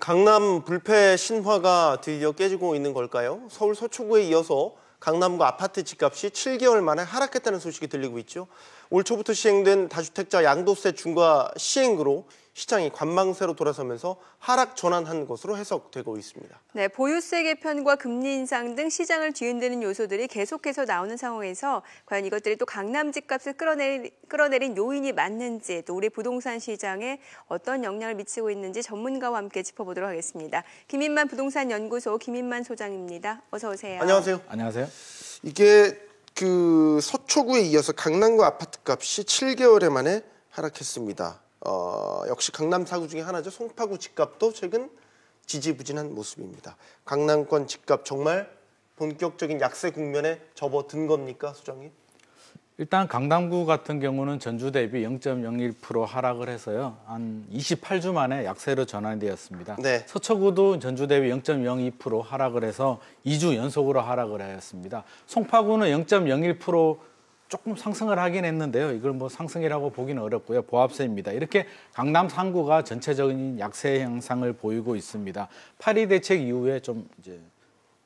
강남 불패 신화가 드디어 깨지고 있는 걸까요? 서울 서초구에 이어서 강남구 아파트 집값이 7개월 만에 하락했다는 소식이 들리고 있죠. 올 초부터 시행된 다주택자 양도세 중과 시행으로 시장이 관망세로 돌아서면서 하락 전환한 것으로 해석되고 있습니다. 네, 보유세 개편과 금리 인상 등 시장을 뒤흔드는 요소들이 계속해서 나오는 상황에서 과연 이것들이 또 강남 집값을 끌어내린 요인이 맞는지, 또 우리 부동산 시장에 어떤 영향을 미치고 있는지 전문가와 함께 짚어보도록 하겠습니다. 김인만 부동산 연구소 김인만 소장입니다. 어서 오세요. 안녕하세요. 안녕하세요. 이게 서초구에 이어서 강남구 아파트 값이 7개월 만에 하락했습니다. 역시 강남 사구 중에 하나죠. 송파구 집값도 최근 지지부진한 모습입니다. 강남권 집값 정말 본격적인 약세 국면에 접어든 겁니까, 소장님? 일단 강남구 같은 경우는 전주 대비 0.01% 하락을 해서요. 한 28주 만에 약세로 전환되었습니다. 네. 서초구도 전주 대비 0.02% 하락을 해서 2주 연속으로 하락을 하였습니다. 송파구는 0.01% 조금 상승을 하긴 했는데요. 이걸 뭐 상승이라고 보기는 어렵고요. 보합세입니다. 이렇게 강남 3구가 전체적인 약세 현상을 보이고 있습니다. 8.2 대책 이후에 좀 이제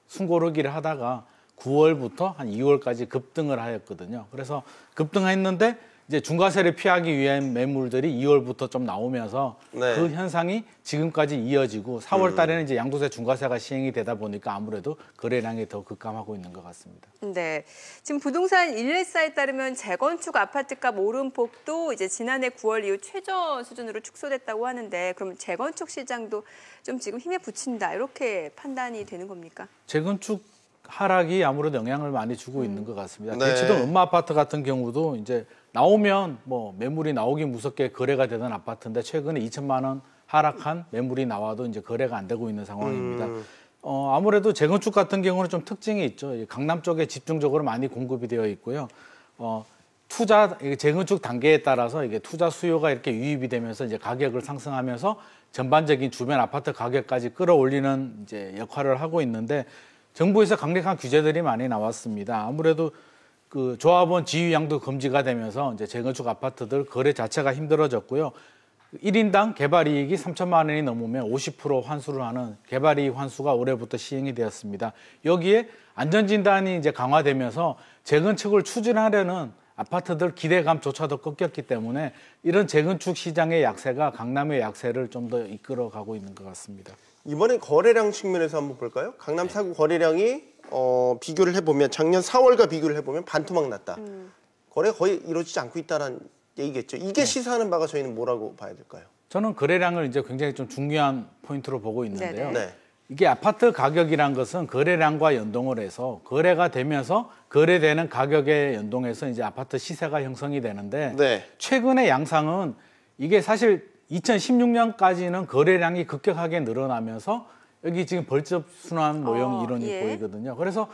숨고르기를 하다가 9월부터 한 2월까지 급등을 하였거든요. 그래서 급등했는데 이제 중과세를 피하기 위한 매물들이 2월부터 좀 나오면서 네. 그 현상이 지금까지 이어지고 4월 달에는 이제 양도세 중과세가 시행이 되다 보니까 아무래도 거래량이 더 급감하고 있는 것 같습니다. 네, 지금 부동산 일례사에 따르면 재건축 아파트값 오름폭도 이제 지난해 9월 이후 최저 수준으로 축소됐다고 하는데, 그럼 재건축 시장도 좀 지금 힘에 부친다 이렇게 판단이 되는 겁니까? 재건축 하락이 아무래도 영향을 많이 주고 있는 것 같습니다. 네. 대치동 음마 아파트 같은 경우도 이제 나오면 뭐 매물이 나오기 무섭게 거래가 되던 아파트인데 최근에 2천만 원 하락한 매물이 나와도 이제 거래가 안 되고 있는 상황입니다. 아무래도 재건축 같은 경우는 좀 특징이 있죠. 강남 쪽에 집중적으로 많이 공급이 되어 있고요. 재건축 단계에 따라서 이게 투자 수요가 이렇게 유입이 되면서 이제 가격을 상승하면서 전반적인 주변 아파트 가격까지 끌어올리는 이제 역할을 하고 있는데, 정부에서 강력한 규제들이 많이 나왔습니다. 아무래도 그 조합원 지위양도 금지가 되면서 이제 재건축 아파트들 거래 자체가 힘들어졌고요. 1인당 개발이익이 3천만 원이 넘으면 50% 환수를 하는 개발이익 환수가 올해부터 시행이 되었습니다. 여기에 안전진단이 이제 강화되면서 재건축을 추진하려는 아파트들 기대감조차도 꺾였기 때문에 이런 재건축 시장의 약세가 강남의 약세를 좀 더 이끌어가고 있는 것 같습니다. 이번에 거래량 측면에서 한번 볼까요? 강남 사구 거래량이 비교를 해보면 작년 4월과 비교를 해보면 반토막 났다. 거래가 거의 이루어지지 않고 있다는 얘기겠죠. 이게 시사하는 바가 저희는 뭐라고 봐야 될까요? 저는 거래량을 이제 굉장히 좀 중요한 포인트로 보고 있는데요. 네. 이게 아파트 가격이란 것은 거래량과 연동을 해서 거래가 되면서 거래되는 가격에 연동해서 이제 아파트 시세가 형성이 되는데, 네. 최근의 양상은 이게 사실 2016년까지는 거래량이 급격하게 늘어나면서 여기 지금 벌집 순환 모형 이론이 보이거든요. 그래서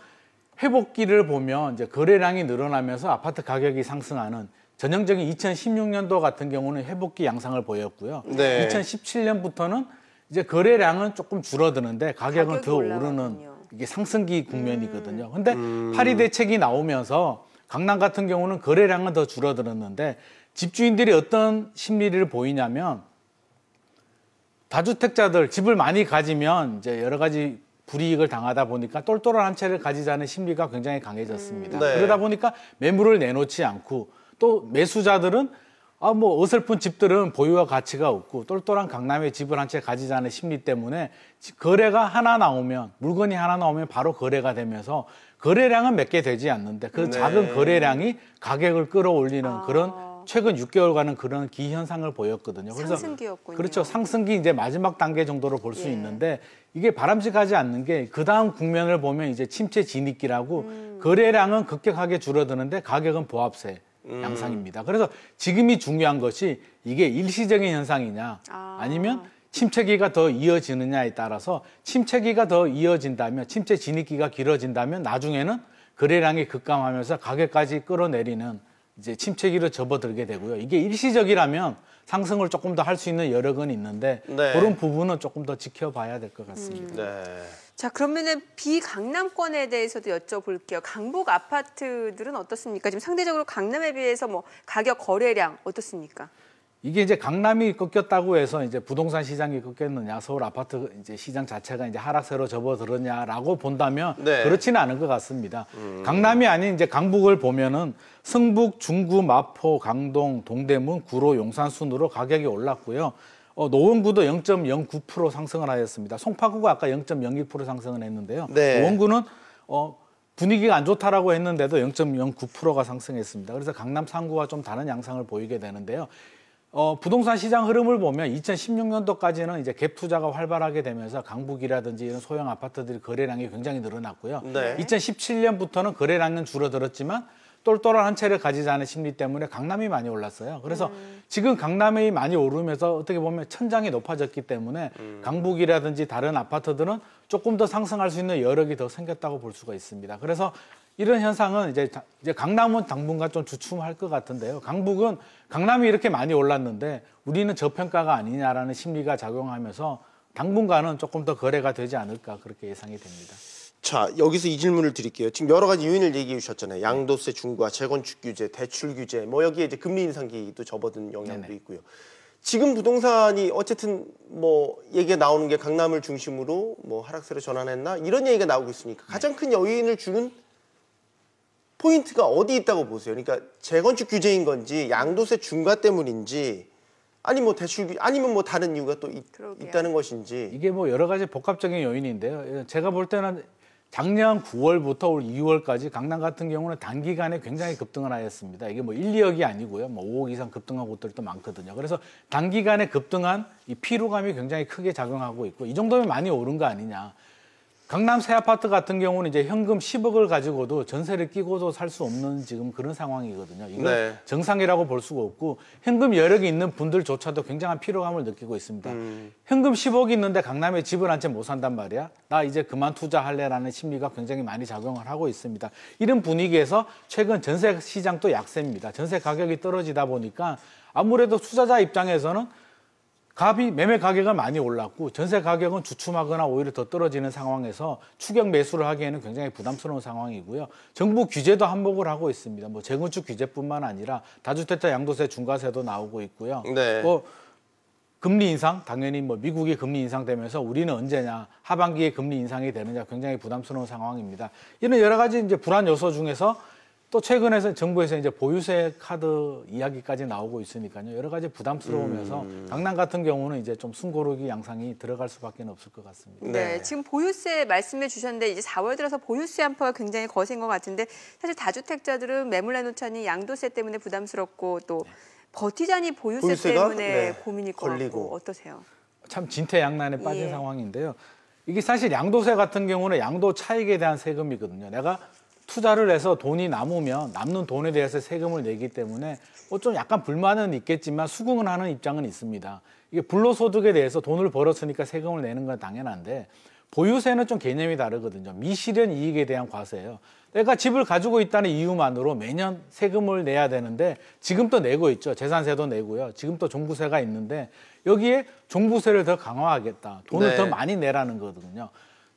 회복기를 보면 이제 거래량이 늘어나면서 아파트 가격이 상승하는 전형적인 2016년도 같은 경우는 회복기 양상을 보였고요. 네. 2017년부터는 이제 거래량은 조금 줄어드는데 가격은 더 올라가군요. 오르는 이게 상승기 국면이거든요. 근데 8.2 대책이 나오면서 강남 같은 경우는 거래량은 더 줄어들었는데, 집주인들이 어떤 심리를 보이냐면 다주택자들 집을 많이 가지면 이제 여러 가지 불이익을 당하다 보니까 똘똘한 한 채를 가지자는 심리가 굉장히 강해졌습니다. 네. 그러다 보니까 매물을 내놓지 않고, 또 매수자들은 뭐 어설픈 집들은 보유와 가치가 없고 똘똘한 강남의 집을 한 채 가지자는 심리 때문에 거래가 하나 나오면, 물건이 하나 나오면 바로 거래가 되면서 거래량은 몇 개 되지 않는데 그 작은 거래량이 가격을 끌어올리는 그런 최근 6개월간은 그런 기현상을 보였거든요. 그래서 상승기였군요. 그렇죠. 상승기 이제 마지막 단계 정도로 볼 수 있는데, 이게 바람직하지 않는 게 그 다음 국면을 보면 이제 침체 진입기라고 거래량은 급격하게 줄어드는데 가격은 보합세 양상입니다. 그래서 지금이 중요한 것이 이게 일시적인 현상이냐 아니면 침체기가 더 이어지느냐에 따라서, 침체기가 더 이어진다면, 침체 진입기가 길어진다면 나중에는 거래량이 급감하면서 가격까지 끌어내리는 이제 침체기로 접어들게 되고요. 이게 일시적이라면 상승을 조금 더 할 수 있는 여력은 있는데 그런 부분은 조금 더 지켜봐야 될 것 같습니다. 네. 자, 그러면은 비강남권에 대해서도 여쭤볼게요. 강북 아파트들은 어떻습니까? 지금 상대적으로 강남에 비해서 뭐 가격 거래량 어떻습니까? 이게 이제 강남이 꺾였다고 해서 이제 부동산 시장이 꺾였느냐, 서울 아파트 이제 시장 자체가 이제 하락세로 접어들었냐라고 본다면 네. 그렇지는 않은 것 같습니다. 강남이 아닌 이제 강북을 보면은 성북, 중구, 마포, 강동, 동대문, 구로, 용산 순으로 가격이 올랐고요. 노원구도 0.09% 상승을 하였습니다. 송파구가 아까 0.01% 상승을 했는데요. 네. 노원구는 분위기가 안 좋다라고 했는데도 0.09%가 상승했습니다. 그래서 강남 3구와 좀 다른 양상을 보이게 되는데요. 부동산 시장 흐름을 보면 2016년도까지는 이제 갭 투자가 활발하게 되면서 강북이라든지 이런 소형 아파트들이 거래량이 굉장히 늘어났고요. 네. 2017년부터는 거래량은 줄어들었지만 똘똘한 한 채를 가지자는 심리 때문에 강남이 많이 올랐어요. 그래서 지금 강남이 많이 오르면서 어떻게 보면 천장이 높아졌기 때문에 강북이라든지 다른 아파트들은 조금 더 상승할 수 있는 여력이 더 생겼다고 볼 수가 있습니다. 그래서 이런 현상은 이제 강남은 당분간 좀 주춤할 것 같은데요. 강북은 강남이 이렇게 많이 올랐는데 우리는 저평가가 아니냐라는 심리가 작용하면서 당분간은 조금 더 거래가 되지 않을까 그렇게 예상이 됩니다. 자, 여기서 이 질문을 드릴게요. 지금 여러 가지 요인을 얘기해 주셨잖아요. 양도세 중과, 재건축 규제, 대출 규제, 뭐 여기에 이제 금리 인상기도 접어든 영향도 네네. 있고요. 지금 부동산이 어쨌든 뭐 얘기가 나오는 게 강남을 중심으로 뭐 하락세로 전환했나 이런 얘기가 나오고 있으니까 가장 큰 요인을 주는 포인트가 어디 있다고 보세요? 그러니까 재건축 규제인 건지 양도세 중과 때문인지 아니 뭐 대출 아니면 뭐 다른 이유가 또 있다는 것인지 이게 뭐 여러 가지 복합적인 요인인데요. 제가 볼 때는 작년 9월부터 올 2월까지 강남 같은 경우는 단기간에 굉장히 급등을 하였습니다. 이게 뭐 1, 2억이 아니고요. 뭐 5억 이상 급등한 곳들도 많거든요. 그래서 단기간에 급등한 이 피로감이 굉장히 크게 작용하고 있고 이 정도면 많이 오른 거 아니냐. 강남 새 아파트 같은 경우는 이제 현금 10억을 가지고도 전세를 끼고도 살 수 없는 지금 그런 상황이거든요. 이건 네. 정상이라고 볼 수가 없고 현금 여력이 있는 분들조차도 굉장한 피로감을 느끼고 있습니다. 현금 10억이 있는데 강남에 집을 한 채 못 산단 말이야. 나 이제 그만 투자할래라는 심리가 굉장히 많이 작용을 하고 있습니다. 이런 분위기에서 최근 전세 시장도 약세입니다. 전세 가격이 떨어지다 보니까 아무래도 투자자 입장에서는 매매 가격은 많이 올랐고 전세 가격은 주춤하거나 오히려 더 떨어지는 상황에서 추격 매수를 하기에는 굉장히 부담스러운 상황이고요. 정부 규제도 한몫을 하고 있습니다. 뭐 재건축 규제뿐만 아니라 다주택자 양도세 중과세도 나오고 있고요. 네. 뭐 금리 인상 당연히 뭐 미국이 금리 인상되면서 우리는 언제냐 하반기에 금리 인상이 되느냐 굉장히 부담스러운 상황입니다. 이런 여러 가지 이제 불안 요소 중에서 또 최근에서 정부에서 이제 보유세 카드 이야기까지 나오고 있으니까요. 여러 가지 부담스러우면서 강남 같은 경우는 이제 좀 숨고르기 양상이 들어갈 수밖에 없을 것 같습니다. 네, 지금 보유세 말씀해 주셨는데 이제 4월 들어서 보유세 한파가 굉장히 거센 것 같은데 사실 다주택자들은 매물 내놓자니 양도세 때문에 부담스럽고 또 버티자니 보유세 때문에 고민일 것 같고 어떠세요? 참 진퇴양난에 빠진 예. 상황인데요. 이게 사실 양도세 같은 경우는 양도 차익에 대한 세금이거든요. 내가 투자를 해서 돈이 남으면 남는 돈에 대해서 세금을 내기 때문에 뭐 좀 약간 불만은 있겠지만 수긍을 하는 입장은 있습니다. 이게 불로소득에 대해서 돈을 벌었으니까 세금을 내는 건 당연한데 보유세는 좀 개념이 다르거든요. 미실현 이익에 대한 과세예요. 내가 집을 가지고 있다는 이유만으로 매년 세금을 내야 되는데 지금 또 내고 있죠. 재산세도 내고요. 지금 또 종부세가 있는데 여기에 종부세를 더 강화하겠다. 돈을 네. 더 많이 내라는 거거든요.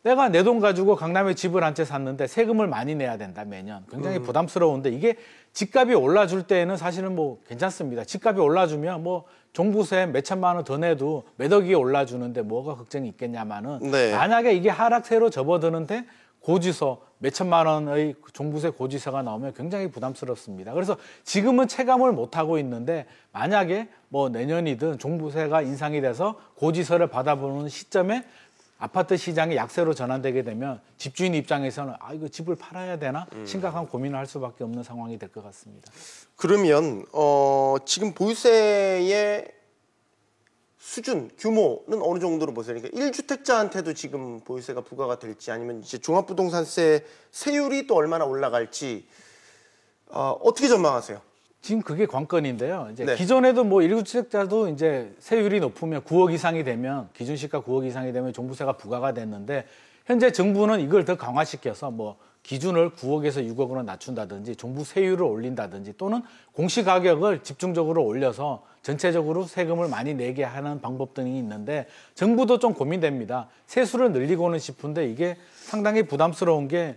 내가 내 돈 가지고 강남에 집을 한 채 샀는데 세금을 많이 내야 된다, 매년. 굉장히 부담스러운데 이게 집값이 올라줄 때는 사실은 뭐 괜찮습니다. 집값이 올라주면 뭐 종부세 몇 천만 원 더 내도 몇 억이 올라주는데 뭐가 걱정이 있겠냐마는 네. 만약에 이게 하락세로 접어드는데 고지서 몇 천만 원의 종부세 고지서가 나오면 굉장히 부담스럽습니다. 그래서 지금은 체감을 못하고 있는데 만약에 뭐 내년이든 종부세가 인상이 돼서 고지서를 받아보는 시점에 아파트 시장이 약세로 전환되게 되면 집주인 입장에서는 이거 집을 팔아야 되나 심각한 고민을 할 수밖에 없는 상황이 될 것 같습니다. 그러면 지금 보유세의 수준, 규모는 어느 정도로 보세요? 그러니까 1주택자한테도 지금 보유세가 부과가 될지 아니면 이제 종합부동산세 세율이 또 얼마나 올라갈지 어떻게 전망하세요? 지금 그게 관건인데요. 이제 네. 기존에도 뭐 1주택자도 이제 세율이 높으면 9억 이상이 되면 기준시가 9억 이상이 되면 종부세가 부과가 됐는데 현재 정부는 이걸 더 강화시켜서 뭐 기준을 9억에서 6억으로 낮춘다든지 종부세율을 올린다든지 또는 공시가격을 집중적으로 올려서 전체적으로 세금을 많이 내게 하는 방법 등이 있는데 정부도 좀 고민됩니다. 세수를 늘리고는 싶은데 이게 상당히 부담스러운 게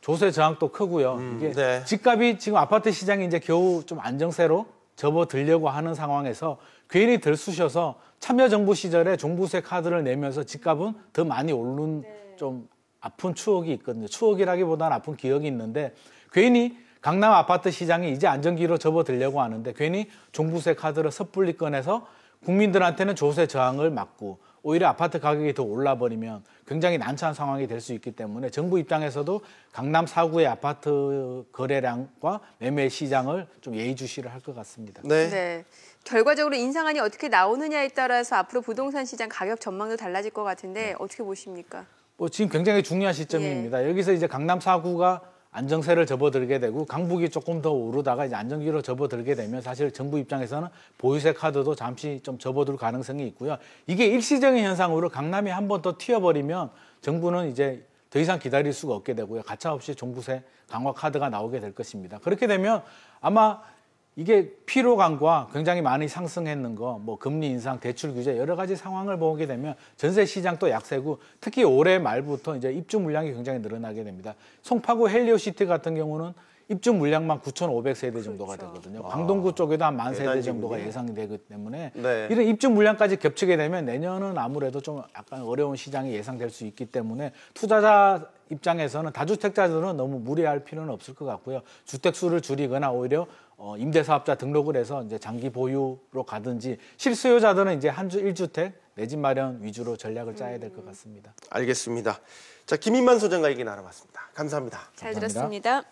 조세 저항도 크고요. 이게 네. 집값이 지금 아파트 시장이 이제 겨우 좀 안정세로 접어들려고 하는 상황에서 괜히 들쑤셔서 참여정부 시절에 종부세 카드를 내면서 집값은 더 많이 오른 좀 아픈 추억이 있거든요. 추억이라기보다는 아픈 기억이 있는데 괜히 강남 아파트 시장이 이제 안정기로 접어들려고 하는데 괜히 종부세 카드를 섣불리 꺼내서 국민들한테는 조세 저항을 막고 오히려 아파트 가격이 더 올라버리면 굉장히 난처한 상황이 될 수 있기 때문에 정부 입장에서도 강남 4구의 아파트 거래량과 매매 시장을 좀 예의주시를 할 것 같습니다. 네. 네. 결과적으로 인상안이 어떻게 나오느냐에 따라서 앞으로 부동산 시장 가격 전망도 달라질 것 같은데 어떻게 보십니까? 뭐 지금 굉장히 중요한 시점입니다. 여기서 이제 강남 4구가 안정세를 접어들게 되고 강북이 조금 더 오르다가 이제 안정기로 접어들게 되면 사실 정부 입장에서는 보유세 카드도 잠시 좀 접어들 가능성이 있고요. 이게 일시적인 현상으로 강남이 한 번 더 튀어버리면 정부는 이제 더 이상 기다릴 수가 없게 되고요. 가차없이 종부세 강화 카드가 나오게 될 것입니다. 그렇게 되면 아마 이게 피로감과 굉장히 많이 상승했는 거, 뭐 금리 인상, 대출 규제 여러 가지 상황을 보게 되면 전세 시장도 약세고 특히 올해 말부터 이제 입주 물량이 굉장히 늘어나게 됩니다. 송파구 헬리오시티 같은 경우는 입주 물량만 9,500세대 정도가 되거든요. 강동구 쪽에도 한 10,000세대 정도가 예상이 되기 때문에 이런 입주 물량까지 겹치게 되면 내년은 아무래도 좀 약간 어려운 시장이 예상될 수 있기 때문에 투자자 입장에서는 다주택자들은 너무 무리할 필요는 없을 것 같고요. 주택 수를 줄이거나 오히려 임대사업자 등록을 해서 이제 장기 보유로 가든지 실수요자들은 이제 1주택 내 집 마련 위주로 전략을 짜야 될 것 같습니다. 알겠습니다. 자, 김인만 소장과 얘기 나눠봤습니다. 감사합니다. 잘 들었습니다.